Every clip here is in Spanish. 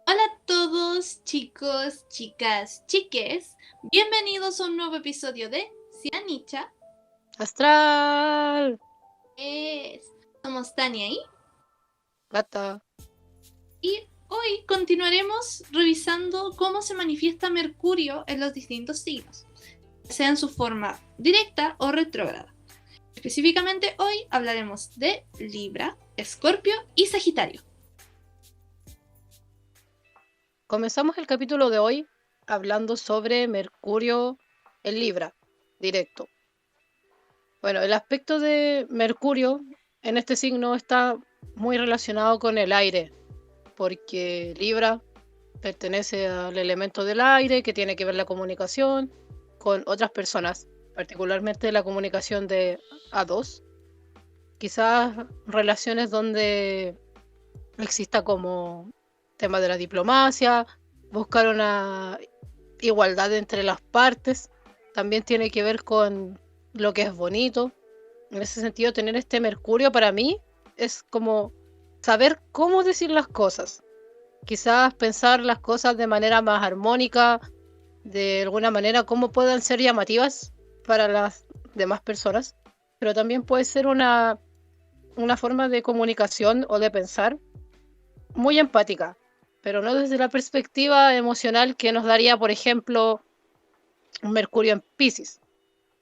Hola a todos, chicos, chicas, chiques. Bienvenidos a un nuevo episodio de Cianicha. Astral, Somos Tania gata. y hoy continuaremos revisando cómo se manifiesta Mercurio en los distintos signos, sea en su forma directa o retrógrada. Específicamente hoy hablaremos de Libra, Escorpio y Sagitario. Comenzamos el capítulo de hoy hablando sobre Mercurio en Libra, directo. Bueno, el aspecto de Mercurio en este signo está muy relacionado con el aire, porque Libra pertenece al elemento del aire, que tiene que ver la comunicación con otras personas, particularmente la comunicación de a dos. Quizás relaciones donde exista como tema de la diplomacia, buscar una igualdad entre las partes, también tiene que ver con lo que es bonito. En ese sentido, tener este Mercurio para mí es como saber cómo decir las cosas. Quizás pensar las cosas de manera más armónica, de alguna manera cómo puedan ser llamativas para las demás personas, pero también puede ser una forma de comunicación o de pensar muy empática, pero no desde la perspectiva emocional que nos daría, por ejemplo, un Mercurio en Piscis,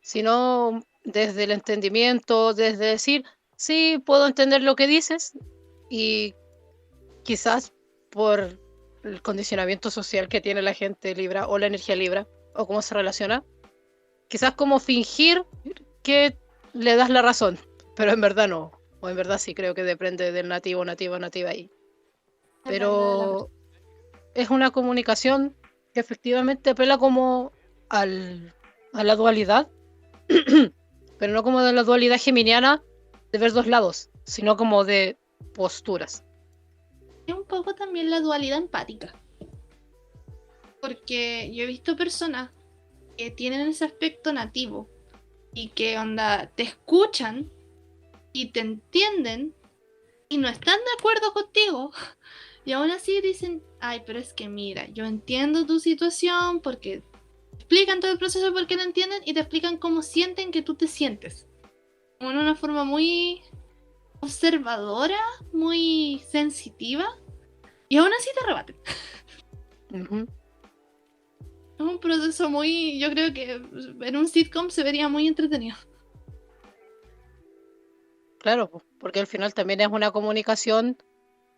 sino desde el entendimiento, desde decir, sí, puedo entender lo que dices y quizás por el condicionamiento social que tiene la gente Libra o la energía Libra o cómo se relaciona, quizás como fingir que le das la razón, pero en verdad no, o en verdad sí creo que depende del nativo, nativa ahí. Depende de la Pero es una comunicación que efectivamente apela como al, a la dualidad, pero no como de la dualidad geminiana de ver dos lados, sino como de posturas. Es un poco también la dualidad empática, porque yo he visto personas que tienen ese aspecto nativo y que onda te escuchan y te entienden y no están de acuerdo contigo y aún así dicen, ay, pero es que mira, yo entiendo tu situación porque te explican todo el proceso de por qué no entienden y te explican cómo sienten que tú te sientes. Como en una forma muy observadora, muy sensitiva y aún así te rebaten. Ujú. Es un proceso muy, yo creo que en un sitcom se vería muy entretenido. Claro, porque al final también es una comunicación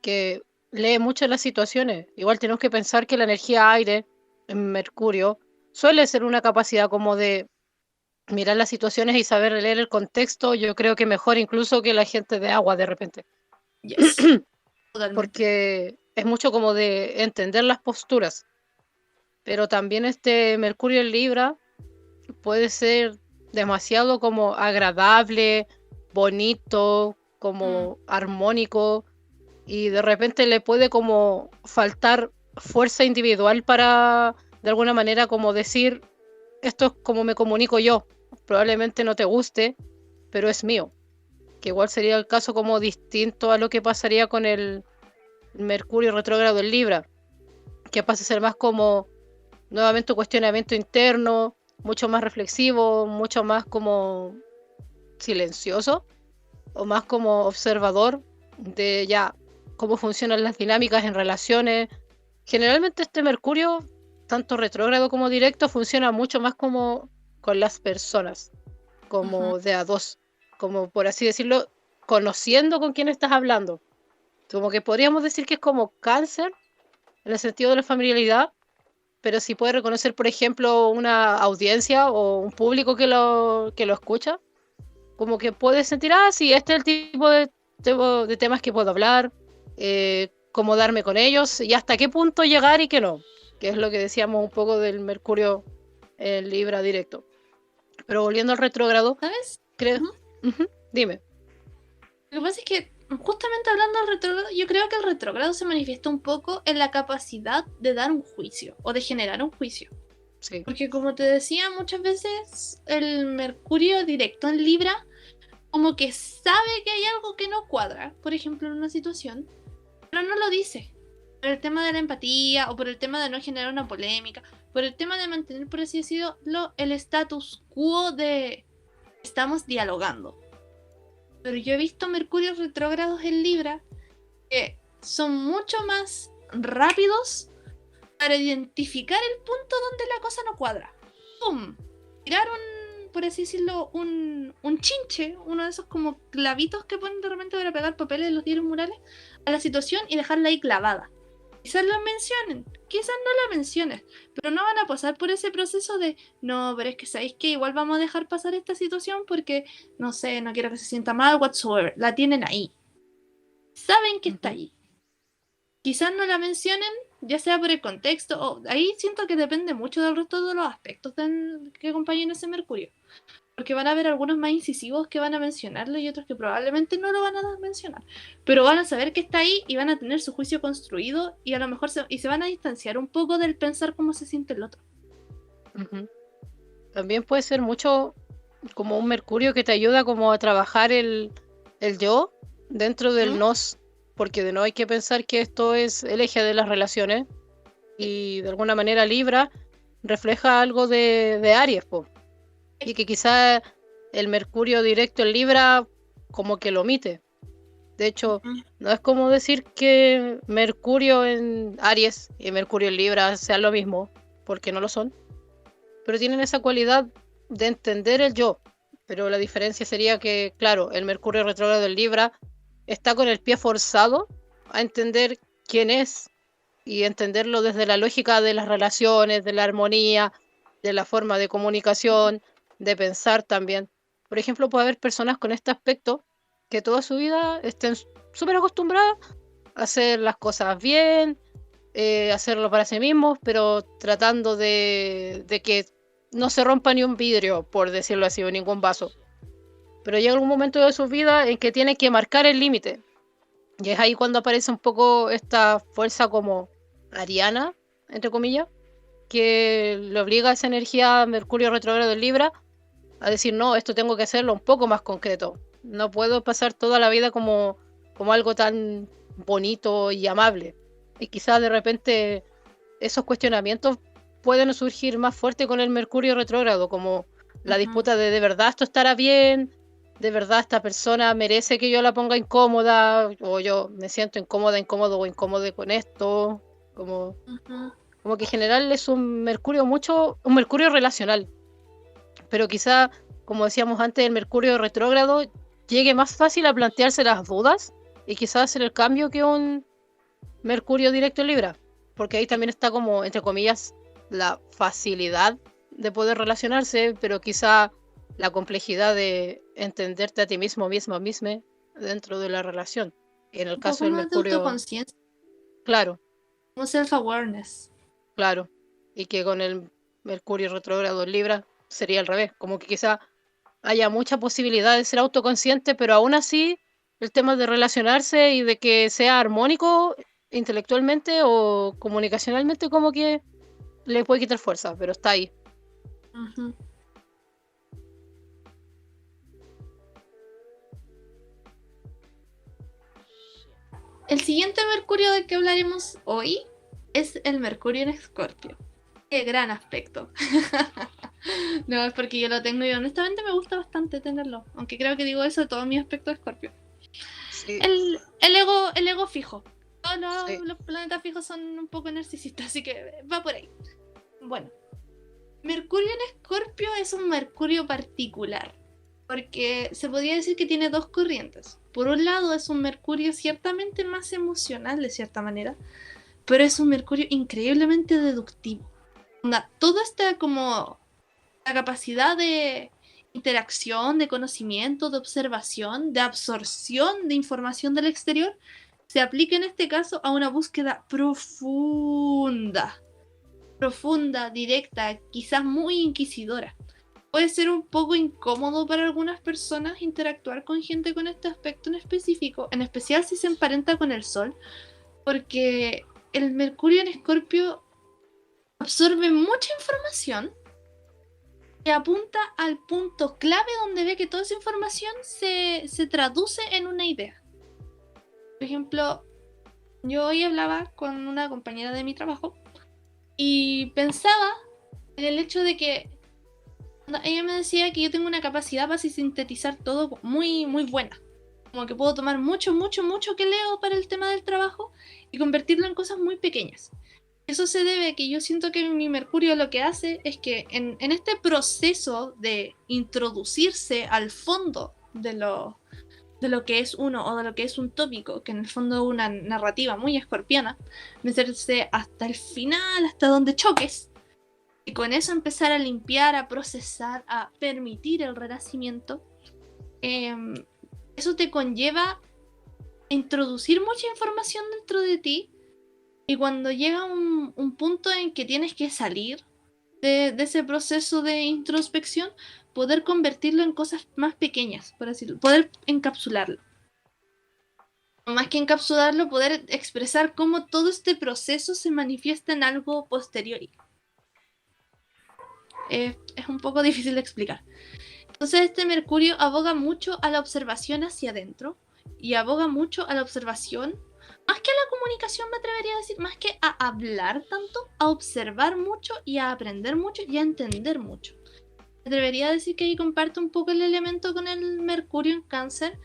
que lee mucho las situaciones. Igual tenemos que pensar que la energía aire en Mercurio suele ser una capacidad como de mirar las situaciones y saber leer el contexto, yo creo que mejor incluso que la gente de agua de repente. Yes, totalmente. Porque es mucho como de entender las posturas, pero también este Mercurio en Libra puede ser demasiado como agradable, bonito, Mm. como armónico, y de repente le puede como faltar fuerza individual para de alguna manera como decir, esto es como me comunico yo, probablemente no te guste, pero es mío, que igual sería el caso como distinto a lo que pasaría con el Mercurio retrógrado en Libra, que pasa a ser más como nuevamente un cuestionamiento interno, mucho más reflexivo, mucho más como silencioso o más como observador de ya cómo funcionan las dinámicas en relaciones. Generalmente este Mercurio, tanto retrógrado como directo, funciona mucho más como con las personas, Ujú. como de a dos, como por así decirlo, conociendo con quién estás hablando. Como que podríamos decir que es como cáncer en el sentido de la familiaridad, pero si puede reconocer, por ejemplo, una audiencia o un público que lo escucha, como que puede sentir, ah, sí, este es el tipo de temas que puedo hablar, cómo darme con ellos y hasta qué punto llegar y qué no, que es lo que decíamos un poco del Mercurio en Libra directo. Pero volviendo al retrógrado, ¿Sabes? creo... Ujú. Ujú, dime. Lo que pasa es que, justamente hablando del retrógrado, yo creo que el retrógrado se manifiesta un poco en la capacidad de dar un juicio o de generar un juicio. Sí. Porque como te decía, muchas veces el Mercurio directo en Libra como que sabe que hay algo que no cuadra, por ejemplo, en una situación, pero no lo dice. por el tema de la empatía o por el tema de no generar una polémica, por el tema de mantener, por así decirlo, el status quo de estamos dialogando. Pero yo he visto Mercurios retrógrados en Libra que son mucho más rápidos para identificar el punto donde la cosa no cuadra. ¡Pum! Tirar por así decirlo, un chinche, uno de esos como clavitos que ponen de repente para pegar papeles en los diarios murales, a la situación y dejarla ahí clavada. Quizás la mencionen, quizás no la mencionen, pero no van a pasar por ese proceso de, no, pero es que sabéis que igual vamos a dejar pasar esta situación porque, no sé, no quiero que se sienta mal, whatsoever. La tienen ahí. Saben que está ahí. Quizás no la mencionen, ya sea por el contexto, o ahí siento que depende mucho del resto de los aspectos que acompañan ese Mercurio. Porque van a haber algunos más incisivos que van a mencionarlo y otros que probablemente no lo van a mencionar. Pero van a saber que está ahí y van a tener su juicio construido y a lo mejor se van a distanciar un poco del pensar cómo se siente el otro. También puede ser mucho como un Mercurio que te ayuda como a trabajar el yo dentro del nos, porque de no hay que pensar que esto es el eje de las relaciones y de alguna manera Libra refleja algo de Aries, po. Y que quizá el Mercurio directo en Libra como que lo omite. De hecho, no es como decir que Mercurio en Aries y Mercurio en Libra sean lo mismo, porque no lo son, pero tienen esa cualidad de entender el yo. Pero la diferencia sería que, claro, el Mercurio retrógrado en Libra está con el pie forzado a entender quién es y entenderlo desde la lógica de las relaciones, de la armonía, de la forma de comunicación, de pensar también. Por ejemplo, puede haber personas con este aspecto que toda su vida estén súper acostumbradas a hacer las cosas bien, hacerlo para sí mismos, pero tratando de que no se rompa ni un vidrio, por decirlo así, o ningún vaso. Pero llega un momento de su vida en que tiene que marcar el límite. Y es ahí cuando aparece un poco esta fuerza como ariana, entre comillas, que le obliga a esa energía Mercurio retrógrado en Libra a decir, no, esto tengo que hacerlo un poco más concreto. No puedo pasar toda la vida como algo tan bonito y amable. Y quizás de repente esos cuestionamientos pueden surgir más fuerte con el Mercurio retrógrado, como la disputa de verdad esto estará bien, de verdad esta persona merece que yo la ponga incómoda, o yo me siento incómodo o incómodo con esto, como que en general es un Mercurio relacional, pero quizá, como decíamos antes, el Mercurio retrógrado llegue más fácil a plantearse las dudas y quizás hacer el cambio que un Mercurio directo en Libra, porque ahí también está como, entre comillas, la facilidad de poder relacionarse, pero quizá la complejidad de entenderte a ti mismo, misma dentro de la relación. En el Un caso poco del más de Mercurio, autoconciencia, claro, como self-awareness. claro, y que con el Mercurio retrógrado en Libra sería al revés, como que quizá haya mucha posibilidad de ser autoconsciente, pero aún así el tema de relacionarse y de que sea armónico intelectualmente o comunicacionalmente como que le puede quitar fuerza, pero está ahí. El siguiente Mercurio del que hablaremos hoy es el Mercurio en Escorpio. Qué gran aspecto. No, es porque yo lo tengo y honestamente me gusta bastante tenerlo. Aunque creo que digo eso de todo mi aspecto de Escorpio. Sí, El ego fijo. Todos sí. los planetas fijos son un poco narcisistas, así que va por ahí. Bueno, Mercurio en Escorpio es un Mercurio particular, porque se podría decir que tiene dos corrientes. Por un lado es un Mercurio ciertamente más emocional de cierta manera, pero es un Mercurio increíblemente deductivo. Toda esta como la capacidad de interacción, de conocimiento, de observación, de absorción de información del exterior, se aplica en este caso a una búsqueda profunda, directa, quizás muy inquisidora. Puede ser un poco incómodo para algunas personas interactuar con gente con este aspecto en específico, en especial si se emparenta con el Sol, porque el Mercurio en Escorpio absorbe mucha información y apunta al punto clave donde ve que toda esa información se traduce en una idea. Por ejemplo, yo hoy hablaba con una compañera de mi trabajo y pensaba en el hecho de que ella me decía que yo tengo una capacidad para sintetizar todo muy, muy buena. Como que puedo tomar mucho, mucho, mucho que leo para el tema del trabajo y convertirlo en cosas muy pequeñas. Eso se debe a que yo siento que mi Mercurio lo que hace es que en este proceso de introducirse al fondo de lo que es uno o de lo que es un tópico, que en el fondo es una narrativa muy escorpiana, meterse hasta el final, hasta donde choques, y con eso empezar a limpiar, a procesar, a permitir el renacimiento, eh, eso te conlleva a introducir mucha información dentro de ti y cuando llega un punto en que tienes que salir de ese proceso de introspección, poder convertirlo en cosas más pequeñas, por así decirlo, poder encapsularlo. Más que encapsularlo, poder expresar cómo todo este proceso se manifiesta en algo posterior. Es un poco difícil de explicar. Entonces este Mercurio aboga mucho a la observación hacia adentro y aboga mucho a la observación, más que a la comunicación me atrevería a decir, más que a hablar tanto, a observar mucho y a aprender mucho y a entender mucho. Me atrevería a decir que ahí comparto un poco el elemento con el Mercurio en Cáncer,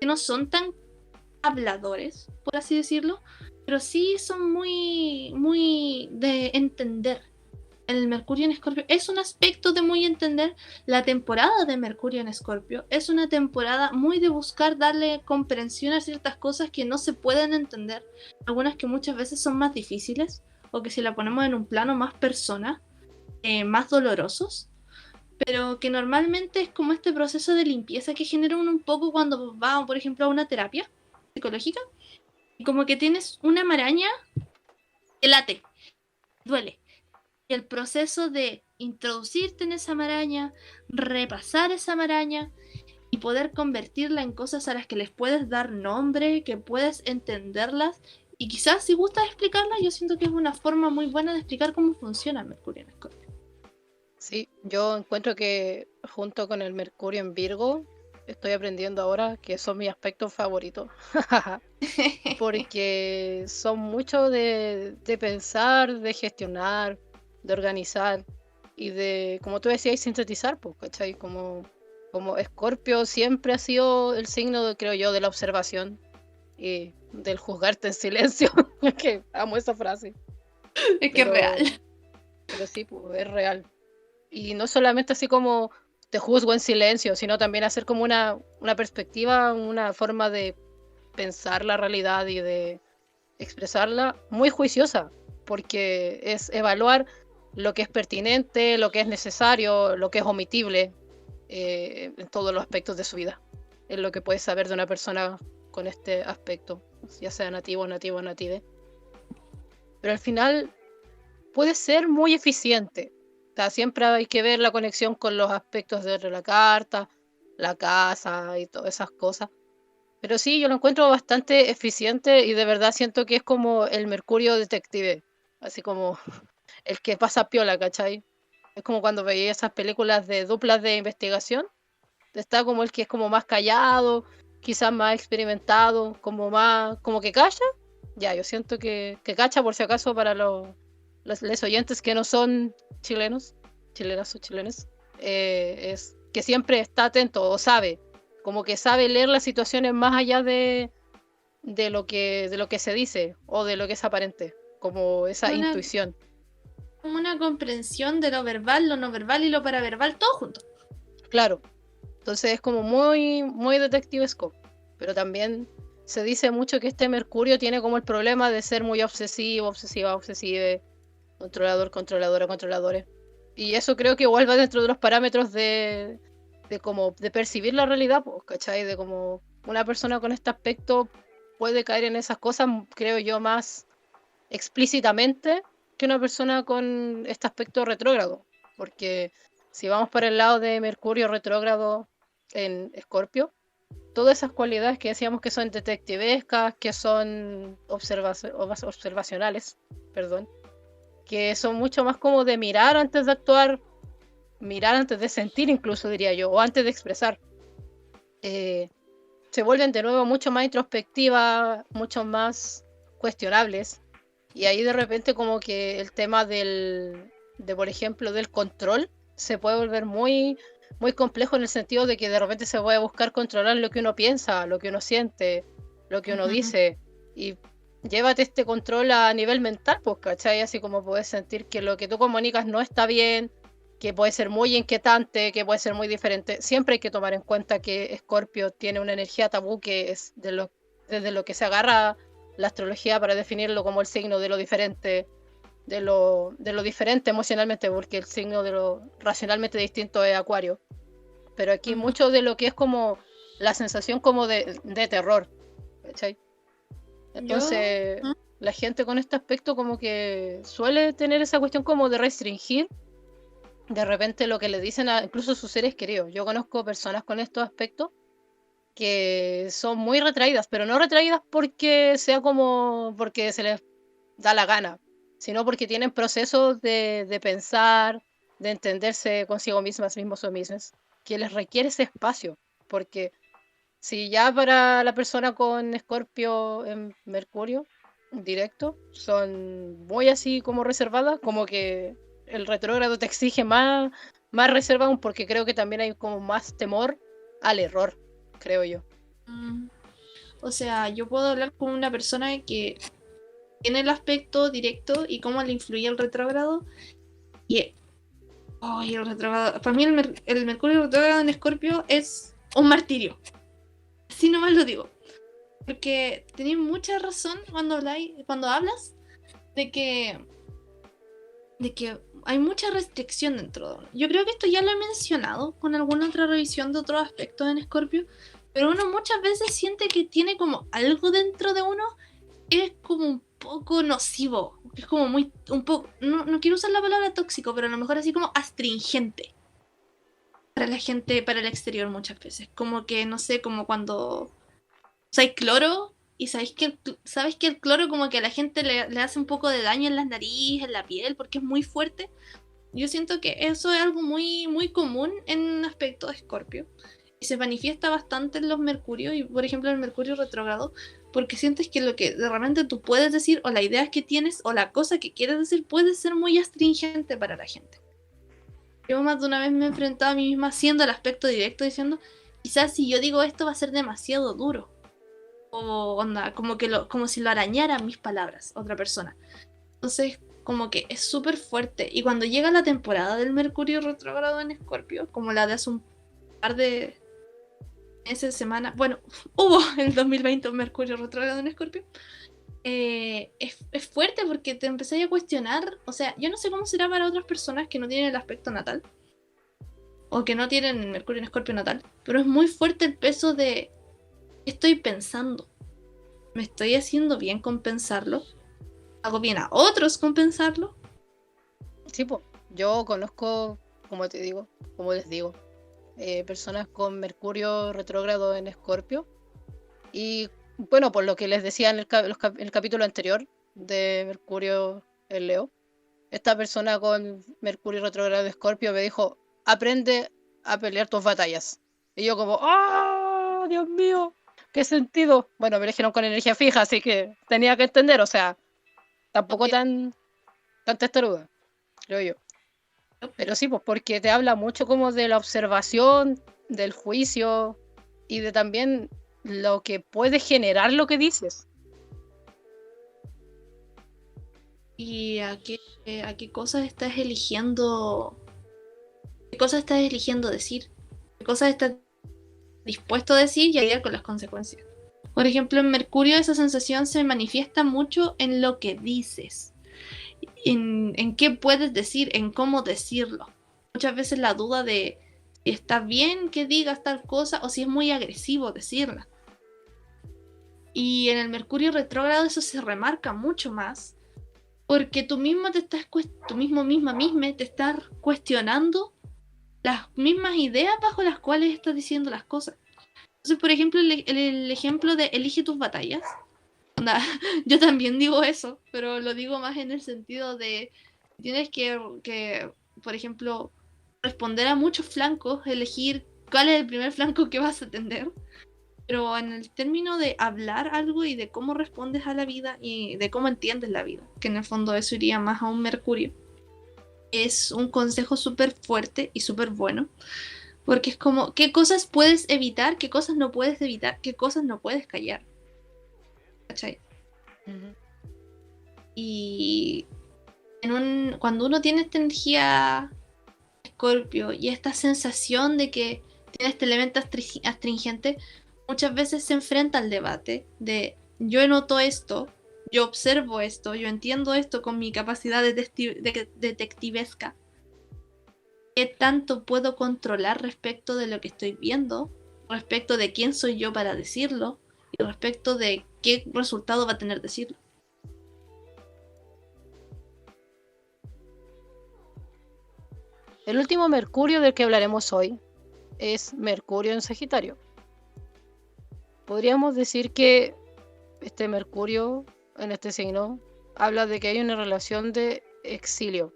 que no son tan habladores, por así decirlo, pero sí son muy, muy de entender. El Mercurio en Escorpio es un aspecto de muy entender. La temporada de Mercurio en Escorpio es una temporada muy de buscar darle comprensión a ciertas cosas que no se pueden entender, algunas que muchas veces son más difíciles o que si la ponemos en un plano más persona, más dolorosos, pero que normalmente es como este proceso de limpieza que genera uno un poco cuando va, por ejemplo, a una terapia psicológica y como que tienes una maraña que late, duele. Y el proceso de introducirte en esa maraña, repasar esa maraña y poder convertirla en cosas a las que les puedes dar nombre, que puedes entenderlas y quizás si gustas explicarlas, yo siento que es una forma muy buena de explicar cómo funciona Mercurio en Escorpio. Sí, yo encuentro que junto con el Mercurio en Virgo, estoy aprendiendo ahora que son mis aspectos favoritos. Porque son mucho de pensar, de gestionar, de organizar y de, como tú decías, sintetizar, pues, ¿cachai? Como Escorpio siempre ha sido el signo, creo yo, de la observación y del juzgarte en silencio, que amo esa frase, Es que es real. pero, pero sí, pues, es real. Y no solamente así como te juzgo en silencio, sino también hacer como una perspectiva, una forma de pensar la realidad y de expresarla muy juiciosa, porque es evaluar lo que es pertinente, lo que es necesario, lo que es omitible en todos los aspectos de su vida. Es lo que puedes saber de una persona con este aspecto, ya sea nativo, nativo o native. Pero al final puede ser muy eficiente. O sea, siempre hay que ver la conexión con los aspectos de la carta, la casa y todas esas cosas. Pero sí, yo lo encuentro bastante eficiente y de verdad siento que es como el Mercurio detective, así como el que pasa piola, ¿cachai? Es como cuando veía esas películas de duplas de investigación, está como el que es como más callado, quizás más experimentado, como más, como que calla. Ya, yo siento que cacha por si acaso para los oyentes que no son chilenos, chilenas o chilenes, es que siempre está atento o sabe, como que sabe leer las situaciones más allá de lo que se dice o de lo que es aparente, como esa Una, intuición. como una comprensión de lo verbal, lo no verbal y lo paraverbal, todo junto. Claro, entonces es como muy, muy detectivesco, pero también se dice mucho que este Mercurio tiene como el problema de ser muy obsesivo, obsesiva, obsesive, controlador, controladora, controladores. Y eso creo que igual va dentro de los parámetros de como de percibir la realidad, pues, ¿cachai? De como una persona con este aspecto puede caer en esas cosas, creo yo, más explícitamente que una persona con este aspecto retrógrado. Porque si vamos para el lado de Mercurio retrógrado en Escorpio, todas esas cualidades que decíamos que son detectivescas, que son observacionales, perdón, que son mucho más como de mirar antes de actuar, mirar antes de sentir incluso diría yo, o antes de expresar. Se vuelven de nuevo mucho más introspectivas, mucho más cuestionables. Y ahí de repente como que el tema por ejemplo, del control se puede volver muy, muy complejo en el sentido de que de repente se puede buscar controlar lo que uno piensa, lo que uno siente, lo que uno dice. Y llévate este control a nivel mental, pues, ¿cachai? Así como puedes sentir que lo que tú comunicas no está bien, que puede ser muy inquietante, que puede ser muy diferente. Siempre hay que tomar en cuenta que Escorpio tiene una energía tabú que es desde lo que se agarra la astrología para definirlo como el signo de lo diferente, de lo diferente emocionalmente, porque el signo de lo racionalmente distinto es Acuario. Pero aquí mucho de lo que es como la sensación como de terror, ¿cachai? Entonces, la gente con este aspecto como que suele tener esa cuestión como de restringir de repente lo que le dicen a incluso sus seres queridos. Yo conozco personas con estos aspectos que son muy retraídas, pero no retraídas porque sea como porque se les da la gana, sino porque tienen procesos de pensar, de entenderse consigo mismos o mismas, que les requiere ese espacio, porque si ya para la persona con Escorpio en Mercurio directo son muy así como reservadas, como que el retrógrado te exige más reserva aún, porque creo que también hay como más temor al error, creo yo. O sea, yo puedo hablar con una persona que tiene el aspecto directo y cómo le influye el retrógrado. Y el retrógrado, para mí el Mercurio retrógrado en Escorpio es un martirio. Así nomás lo digo. Porque tenéis mucha razón cuando hablas de que hay mucha restricción dentro de uno. Yo creo que esto ya lo he mencionado con alguna otra revisión de otros aspectos en Escorpio, pero uno muchas veces siente que tiene como algo dentro de uno que es como un poco nocivo, es como un poco, no quiero usar la palabra tóxico, pero a lo mejor así como astringente para la gente, para el exterior muchas veces. Como que, no sé, como cuando usáis cloro y sabes que el cloro como que a la gente le hace un poco de daño en las narices, en la piel, porque es muy fuerte. Yo siento que eso es algo muy, muy común en un aspecto de Escorpio. Y se manifiesta bastante en los Mercurios, y por ejemplo en el Mercurio retrógrado, porque sientes que lo que de repente tú puedes decir, o la idea que tienes, o la cosa que quieres decir, puede ser muy astringente para la gente. Yo más de una vez me he enfrentado a mí misma haciendo el aspecto directo, diciendo, quizás si yo digo esto va a ser demasiado duro. O onda, como si lo arañaran mis palabras, otra persona. Entonces, como que es súper fuerte. Y cuando llega la temporada del Mercurio retrógrado en Escorpio, como la de hace un par de meses, semanas, bueno, hubo en el 2020 un Mercurio retrógrado en Escorpio, es fuerte porque te empecé a cuestionar. O sea, yo no sé cómo será para otras personas que no tienen el aspecto natal, o que no tienen Mercurio en Escorpio natal, pero es muy fuerte el peso de ¿qué estoy pensando? ¿Me estoy haciendo bien con pensarlo? ¿Hago bien a otros con pensarlo? Sí, pues, yo conozco, como les digo, personas con Mercurio retrógrado en Escorpio. Y bueno, por lo que les decía en el capítulo anterior de Mercurio en Leo, esta persona con Mercurio retrógrado en Escorpio me dijo, aprende a pelear tus batallas. Y yo como, ¡ah, Dios mío! ¿Qué sentido? Bueno, me eligieron con energía fija, así que tenía que entender, o sea, tampoco tan testaruda, creo yo. Pero sí, pues porque te habla mucho como de la observación, del juicio y de también lo que puede generar lo que dices. ¿Y a qué cosas estás eligiendo? ¿Qué cosas estás eligiendo decir? ¿Qué cosas estás dispuesto a decir y a lidiar con las consecuencias? Por ejemplo, en Mercurio esa sensación se manifiesta mucho en lo que dices, en qué puedes decir, en cómo decirlo. Muchas veces la duda de si está bien que digas tal cosa o si es muy agresivo decirla. Y en el Mercurio retrógrado eso se remarca mucho más, porque tú mismo misma te estás cuestionando las mismas ideas bajo las cuales estás diciendo las cosas. Entonces, por ejemplo, el ejemplo de elige tus batallas. Onda, yo también digo eso, pero lo digo más en el sentido de tienes que, por ejemplo, responder a muchos flancos, elegir cuál es el primer flanco que vas a atender. pero en el término de hablar algo y de cómo respondes a la vida y de cómo entiendes la vida, que en el fondo eso iría más a un Mercurio, es un consejo súper fuerte y súper bueno, porque es como, ¿qué cosas puedes evitar? ¿Qué cosas no puedes evitar? ¿Qué cosas no puedes callar? ¿Cachai? Ujú. Y cuando uno tiene esta energía Escorpio y esta sensación de que tiene este elemento astringente, muchas veces se enfrenta al debate de yo noto esto, yo observo esto, yo entiendo esto con mi capacidad detectivesca. ¿Qué tanto puedo controlar respecto de lo que estoy viendo? Respecto de quién soy yo para decirlo y respecto de qué resultado va a tener decirlo. El último Mercurio del que hablaremos hoy es Mercurio en Sagitario. Podríamos decir que este Mercurio en este signo habla de que hay una relación de exilio,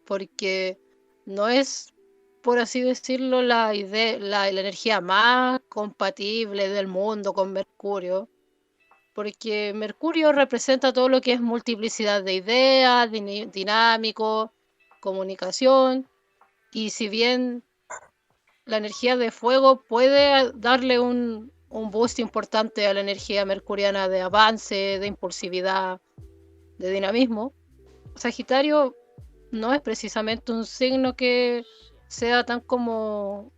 porque no es, por así decirlo, la energía más compatible del mundo con Mercurio, porque Mercurio representa todo lo que es multiplicidad de ideas, dinámico, comunicación, y si bien la energía de fuego puede darle un boost importante a la energía mercuriana de avance, de impulsividad, de dinamismo, Sagitario no es precisamente un signo que sea tan como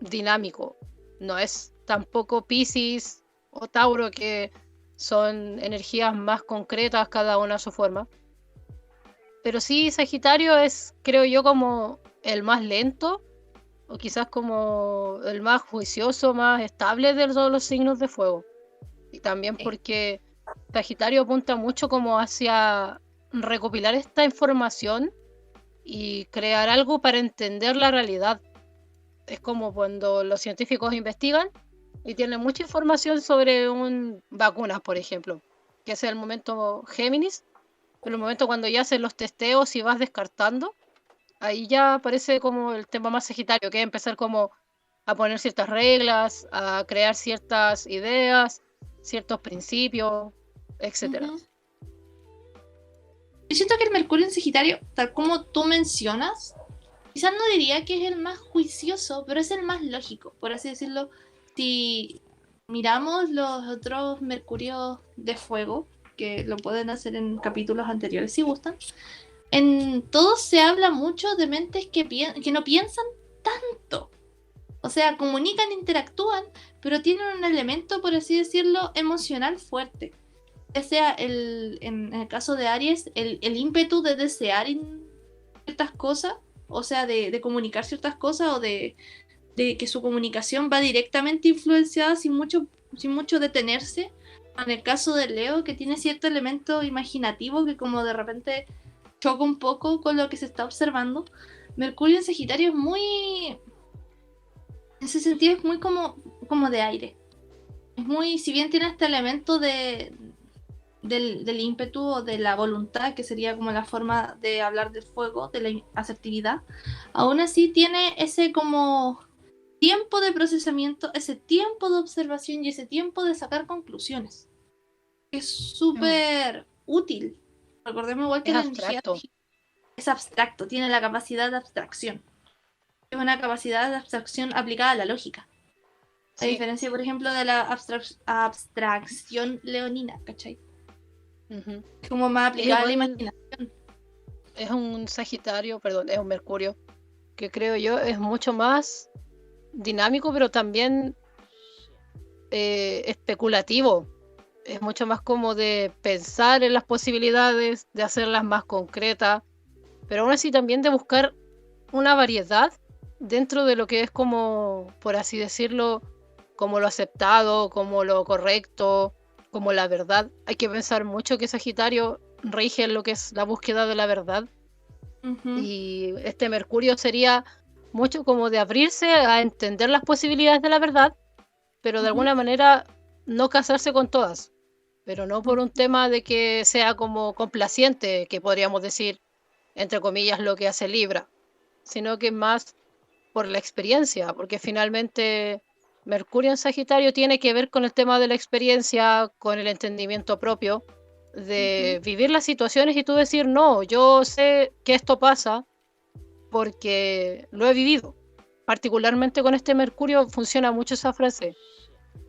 dinámico. No es tampoco Piscis o Tauro, que son energías más concretas, cada una a su forma. Pero sí, Sagitario es, creo yo, como el más lento, o quizás como el más juicioso, más estable de todos los signos de fuego. Y también porque Sagitario apunta mucho como hacia recopilar esta información y crear algo para entender la realidad. Es como cuando los científicos investigan y tienen mucha información sobre vacunas, por ejemplo, que es el momento Géminis, pero el momento cuando ya hacen los testeos y vas descartando, ahí ya aparece como el tema más Sagitario, que es empezar como a poner ciertas reglas, a crear ciertas ideas, ciertos principios, etcétera. Ujú. Yo siento que el Mercurio en Sagitario, tal como tú mencionas, quizás no diría que es el más juicioso, pero es el más lógico, por así decirlo. Si miramos los otros Mercurios de fuego, que lo pueden hacer en capítulos anteriores si gustan, en todos se habla mucho de mentes que no piensan tanto. O sea, comunican, interactúan, pero tienen un elemento, por así decirlo, emocional fuerte. Ya sea en el caso de Aries, el ímpetu de desear ciertas cosas, o sea, de comunicar ciertas cosas o de que su comunicación va directamente influenciada sin mucho detenerse. En el caso de Leo, que tiene cierto elemento imaginativo que como de repente choca un poco con lo que se está observando. Mercurio en Sagitario es muy, en ese sentido es muy como de aire. Es muy, si bien tiene este elemento del ímpetu o de la voluntad, que sería como la forma de hablar del fuego, de la asertividad, aún así tiene ese como tiempo de procesamiento, ese tiempo de observación y ese tiempo de sacar conclusiones. Es Mm, súper útil. Recordemos igual que Es la energía abstracto, es abstracto, tiene la capacidad de abstracción. Es una capacidad de abstracción aplicada a la lógica. A sí. diferencia, por ejemplo, de la abstracción leonina, ¿cachai? Ujú. Es como más Es aplicada a la igual, imaginación. es un Sagitario, perdón, es un Mercurio, que creo yo es mucho más dinámico, pero también especulativo. Es mucho más como de pensar en las posibilidades, de hacerlas más concretas, pero aún así también de buscar una variedad dentro de lo que es como, por así decirlo, como lo aceptado, como lo correcto, como la verdad. Hay que pensar mucho que Sagitario rige en lo que es la búsqueda de la verdad, Ujú, y este Mercurio sería mucho como de abrirse a entender las posibilidades de la verdad, pero de ujú, alguna manera no casarse con todas, pero no por un ujú. tema de que sea como complaciente, que podríamos decir, entre comillas, lo que hace Libra, sino que más por la experiencia, porque finalmente Mercurio en Sagitario tiene que ver con el tema de la experiencia, con el entendimiento propio, de vivir las situaciones y tú decir, no, yo sé que esto pasa porque lo he vivido. Particularmente con este Mercurio funciona mucho esa frase.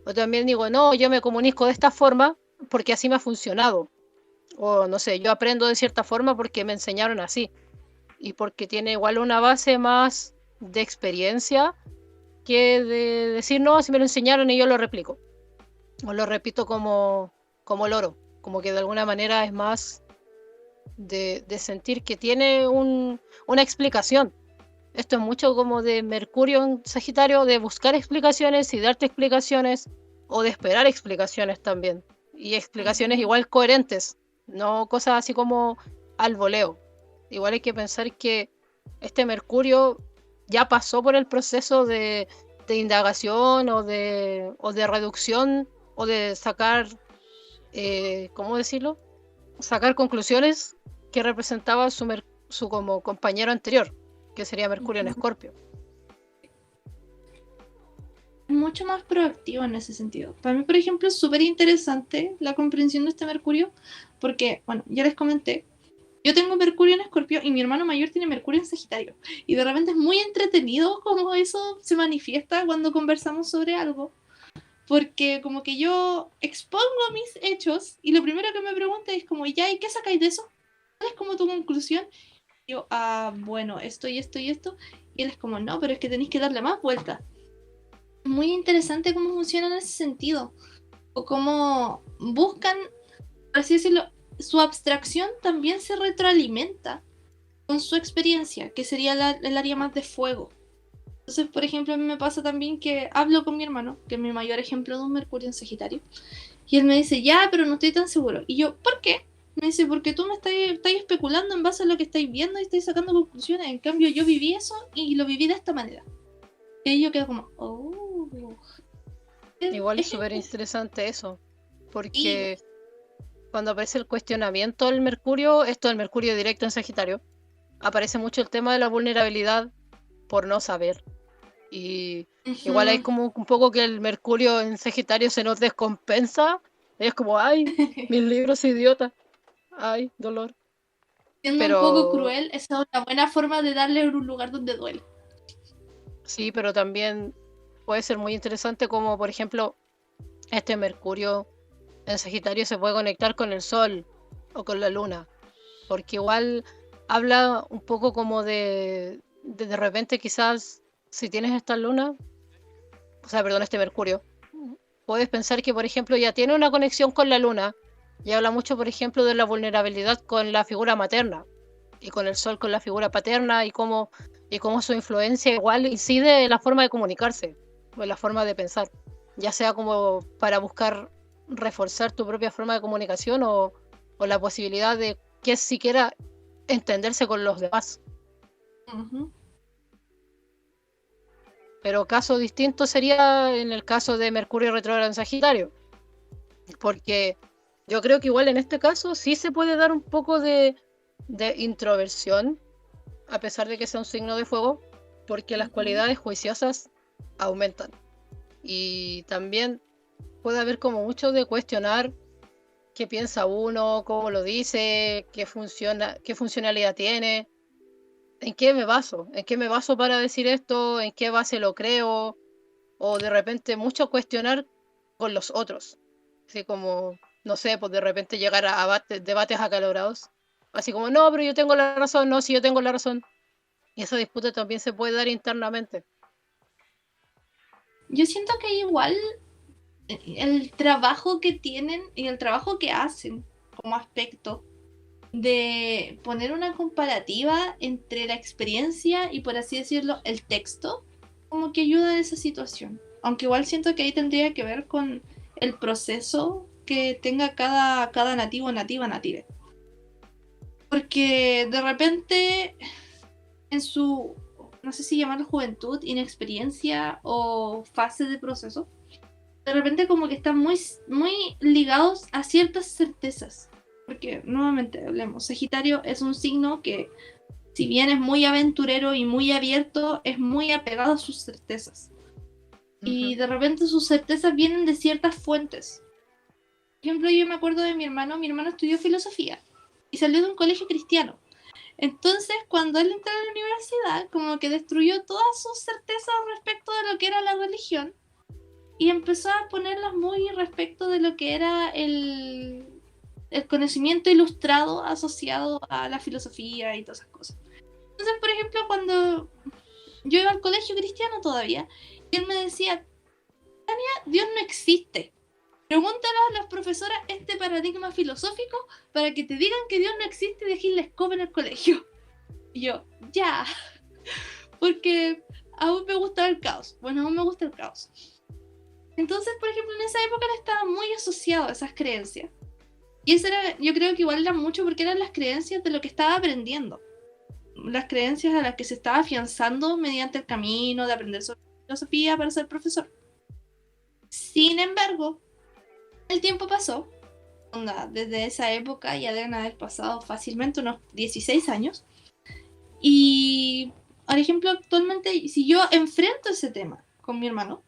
O también digo, no, yo me comunico de esta forma porque así me ha funcionado. O no sé, yo aprendo de cierta forma porque me enseñaron así. Y porque tiene igual una base más de experiencia que de decir, no, si me lo enseñaron y yo lo replico. O lo repito como loro. Como que de alguna manera es más de sentir que tiene una explicación. Esto es mucho como de Mercurio en Sagitario, de buscar explicaciones y darte explicaciones, o de esperar explicaciones también. Y explicaciones igual coherentes, no cosas así como al voleo. Igual hay que pensar que este Mercurio ya pasó por el proceso de indagación o de reducción o de sacar, ¿cómo decirlo? Sacar conclusiones que representaba su como compañero anterior, que sería Mercurio en Escorpio. Mucho más proactivo en ese sentido. Para mí, por ejemplo, es súper interesante la comprensión de este Mercurio, porque, bueno, ya les comenté, yo tengo Mercurio en Escorpio y mi hermano mayor tiene Mercurio en Sagitario. Y de repente es muy entretenido cómo eso se manifiesta cuando conversamos sobre algo. Porque como que yo expongo mis hechos y lo primero que me pregunta es como, ya, ¿y qué sacáis de eso? ¿Cuál es como tu conclusión? Y yo, bueno, esto y esto y esto. Y él es como, no, pero es que tenéis que darle más vueltas. Muy interesante cómo funciona en ese sentido. O cómo buscan, por así decirlo, su abstracción también se retroalimenta con su experiencia, que sería el área más de fuego. Entonces, por ejemplo, a mí me pasa también que hablo con mi hermano, que es mi mayor ejemplo de un Mercurio en Sagitario, y él me dice, ya, pero no estoy tan seguro. Y yo, ¿por qué? Me dice, porque tú me estás especulando en base a lo que estáis viendo y estáis sacando conclusiones. En cambio, yo viví eso y lo viví de esta manera. Y ahí yo quedo como, oh. Igual es súper interesante eso, Y porque cuando aparece el cuestionamiento del Mercurio, esto del Mercurio directo en Sagitario, aparece mucho el tema de la vulnerabilidad por no saber. Y igual hay como un poco que el Mercurio en Sagitario se nos descompensa. Es como, ay, mis libros idiota, ay, dolor. siendo un poco Pero cruel, esa es una buena forma de darle un lugar donde duele. sí, pero también puede ser muy interesante como, por ejemplo, este Mercurio en Sagitario se puede conectar con el Sol o con la Luna, porque igual habla un poco como de repente quizás si tienes esta Luna, o sea, perdón, este Mercurio, puedes pensar que, por ejemplo, ya tiene una conexión con la Luna y habla mucho, por ejemplo, de la vulnerabilidad con la figura materna y con el Sol con la figura paterna y cómo su influencia igual incide en la forma de comunicarse o en la forma de pensar, ya sea como para buscar reforzar tu propia forma de comunicación o la posibilidad de que siquiera entenderse con los demás. Pero caso distinto sería en el caso de Mercurio retrógrado en Sagitario, porque yo creo que igual en este caso sí se puede dar un poco de introversión, a pesar de que sea un signo de fuego, porque las cualidades juiciosas aumentan. Y también puede haber como mucho de cuestionar qué piensa uno, cómo lo dice, qué funcionalidad tiene, en qué me baso para decir esto, en qué base lo creo, o de repente mucho cuestionar con los otros. Así como, no sé, pues de repente llegar a debates acalorados. Así como, no, pero yo tengo la razón, no, si yo tengo la razón. Y esa disputa también se puede dar internamente. Yo siento que igual el trabajo que tienen y el trabajo que hacen como aspecto de poner una comparativa entre la experiencia y, por así decirlo, el texto, como que ayuda a esa situación. Aunque igual siento que ahí tendría que ver con el proceso que tenga cada nativo, nativa, native. Porque de repente en su, no sé si llamarlo juventud, inexperiencia o fase de proceso, de repente como que están muy, muy ligados a ciertas certezas. Porque, nuevamente, hablemos, Sagitario es un signo que, si bien es muy aventurero y muy abierto, es muy apegado a sus certezas. y de repente sus certezas vienen de ciertas fuentes. Por ejemplo, yo me acuerdo de mi hermano estudió filosofía y salió de un colegio cristiano. Entonces, cuando él entró a la universidad, como que destruyó todas sus certezas respecto de lo que era la religión y empezó a ponerlas muy respecto de lo que era el conocimiento ilustrado asociado a la filosofía y todas esas cosas. Entonces, por ejemplo, cuando yo iba al colegio cristiano todavía, y él me decía, Dios no existe. Pregúntale a las profesoras este paradigma filosófico para que te digan que Dios no existe y dejes la escoba en el colegio. Y yo, ya, porque aún me gusta el caos. Bueno, aún me gusta el caos. Entonces, por ejemplo, en esa época él estaba muy asociado a esas creencias. Y eso era, yo creo que igual era mucho porque eran las creencias de lo que estaba aprendiendo. Las creencias a las que se estaba afianzando mediante el camino de aprender sobre filosofía para ser profesor. Sin embargo, el tiempo pasó, desde esa época ya deben haber pasado fácilmente unos 16 años. Y, por ejemplo, actualmente, si yo enfrento ese tema con mi hermano,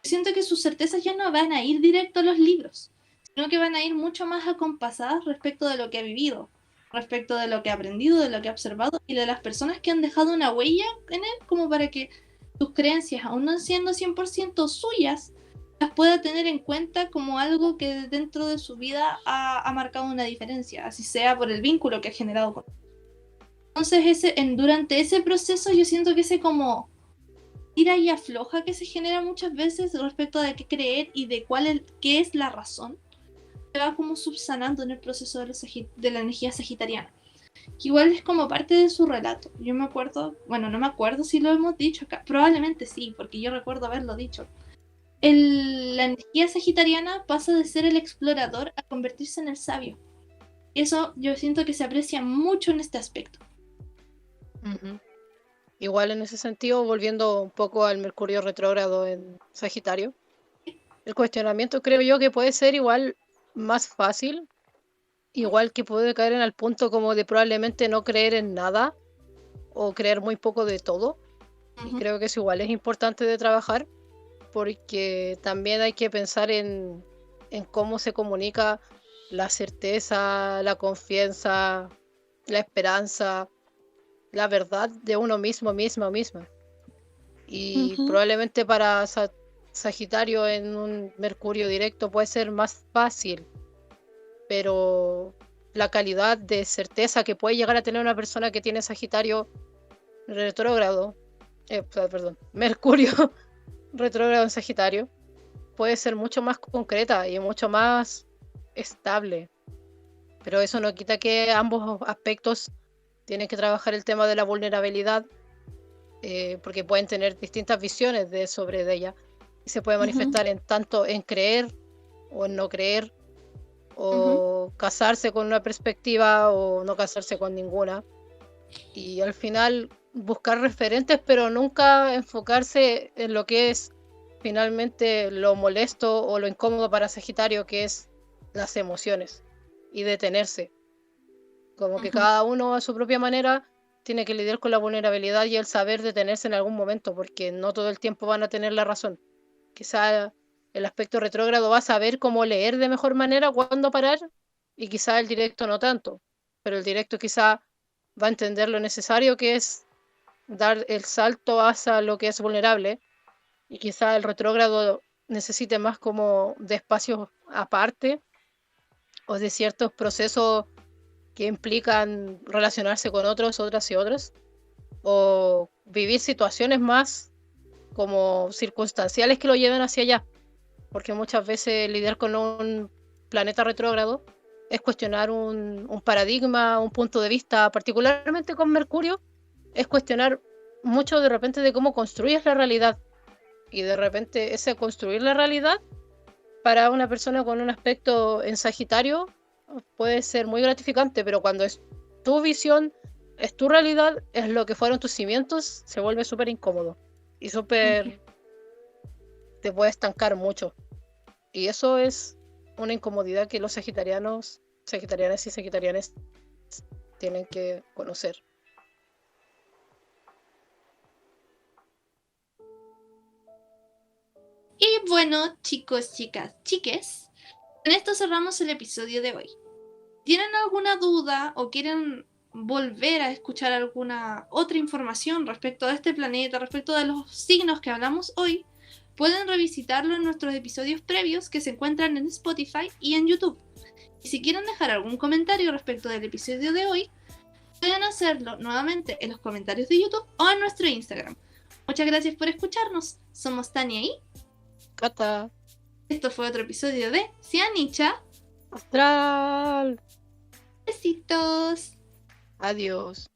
siento que sus certezas ya no van a ir directo a los libros, sino que van a ir mucho más acompasadas respecto de lo que ha vivido, respecto de lo que ha aprendido, de lo que ha observado y de las personas que han dejado una huella en él, como para que sus creencias, aún no siendo 100% suyas, las pueda tener en cuenta como algo que dentro de su vida ha marcado una diferencia, así sea por el vínculo que ha generado con él. Entonces, durante ese proceso yo siento que ese como tira y afloja que se genera muchas veces respecto de qué creer y de qué es la razón, se va como subsanando en el proceso de la energía sagitariana. Que igual es como parte de su relato. Yo me acuerdo, bueno, no me acuerdo si lo hemos dicho acá, probablemente sí, porque yo recuerdo haberlo dicho. La energía sagitariana pasa de ser el explorador a convertirse en el sabio. Y eso yo siento que se aprecia mucho en este aspecto. Igual en ese sentido, volviendo un poco al Mercurio retrógrado en Sagitario, el cuestionamiento creo yo que puede ser igual más fácil, igual que puede caer en el punto como de probablemente no creer en nada o creer muy poco de todo. Y creo que eso igual es importante de trabajar porque también hay que pensar en cómo se comunica la certeza, la confianza, la esperanza, la verdad de uno misma. Y probablemente para Sagitario en un Mercurio directo puede ser más fácil, pero la calidad de certeza que puede llegar a tener una persona que tiene Sagitario retrógrado, perdón, Mercurio retrógrado en Sagitario, puede ser mucho más concreta y mucho más estable. Pero eso no quita que ambos aspectos tienen que trabajar el tema de la vulnerabilidad, porque pueden tener distintas visiones sobre ella. Y se puede manifestar en tanto en creer o en no creer, o casarse con una perspectiva o no casarse con ninguna. Y al final buscar referentes, pero nunca enfocarse en lo que es finalmente lo molesto o lo incómodo para Sagitario, que es las emociones, y detenerse. Como que cada uno a su propia manera tiene que lidiar con la vulnerabilidad y el saber detenerse en algún momento, porque no todo el tiempo van a tener la razón. Quizá el aspecto retrógrado va a saber cómo leer de mejor manera, cuándo parar, y quizá el directo no tanto, pero el directo quizá va a entender lo necesario que es dar el salto hacia lo que es vulnerable, y quizá el retrógrado necesite más como de espacios aparte o de ciertos procesos que implican relacionarse con otras y otras, o vivir situaciones más como circunstanciales que lo lleven hacia allá, porque muchas veces lidiar con un planeta retrógrado es cuestionar un paradigma, un punto de vista, particularmente con Mercurio, es cuestionar mucho de repente de cómo construyes la realidad, y de repente ese construir la realidad para una persona con un aspecto en Sagitario puede ser muy gratificante, pero cuando es tu visión, es tu realidad, es lo que fueron tus cimientos, se vuelve súper incómodo y súper te puede estancar mucho. Y eso es una incomodidad que los sagitarianas y sagitarianas tienen que conocer. Y bueno, chicos, chicas, chiques, con esto cerramos el episodio de hoy. ¿Tienen alguna duda o quieren volver a escuchar alguna otra información respecto a este planeta, respecto de los signos que hablamos hoy? Pueden revisitarlo en nuestros episodios previos que se encuentran en Spotify y en YouTube. Y si quieren dejar algún comentario respecto del episodio de hoy, pueden hacerlo nuevamente en los comentarios de YouTube o en nuestro Instagram. Muchas gracias por escucharnos. Somos Tania y Cata. esto fue otro episodio de Cianicha. Astral. Besitos. Adiós.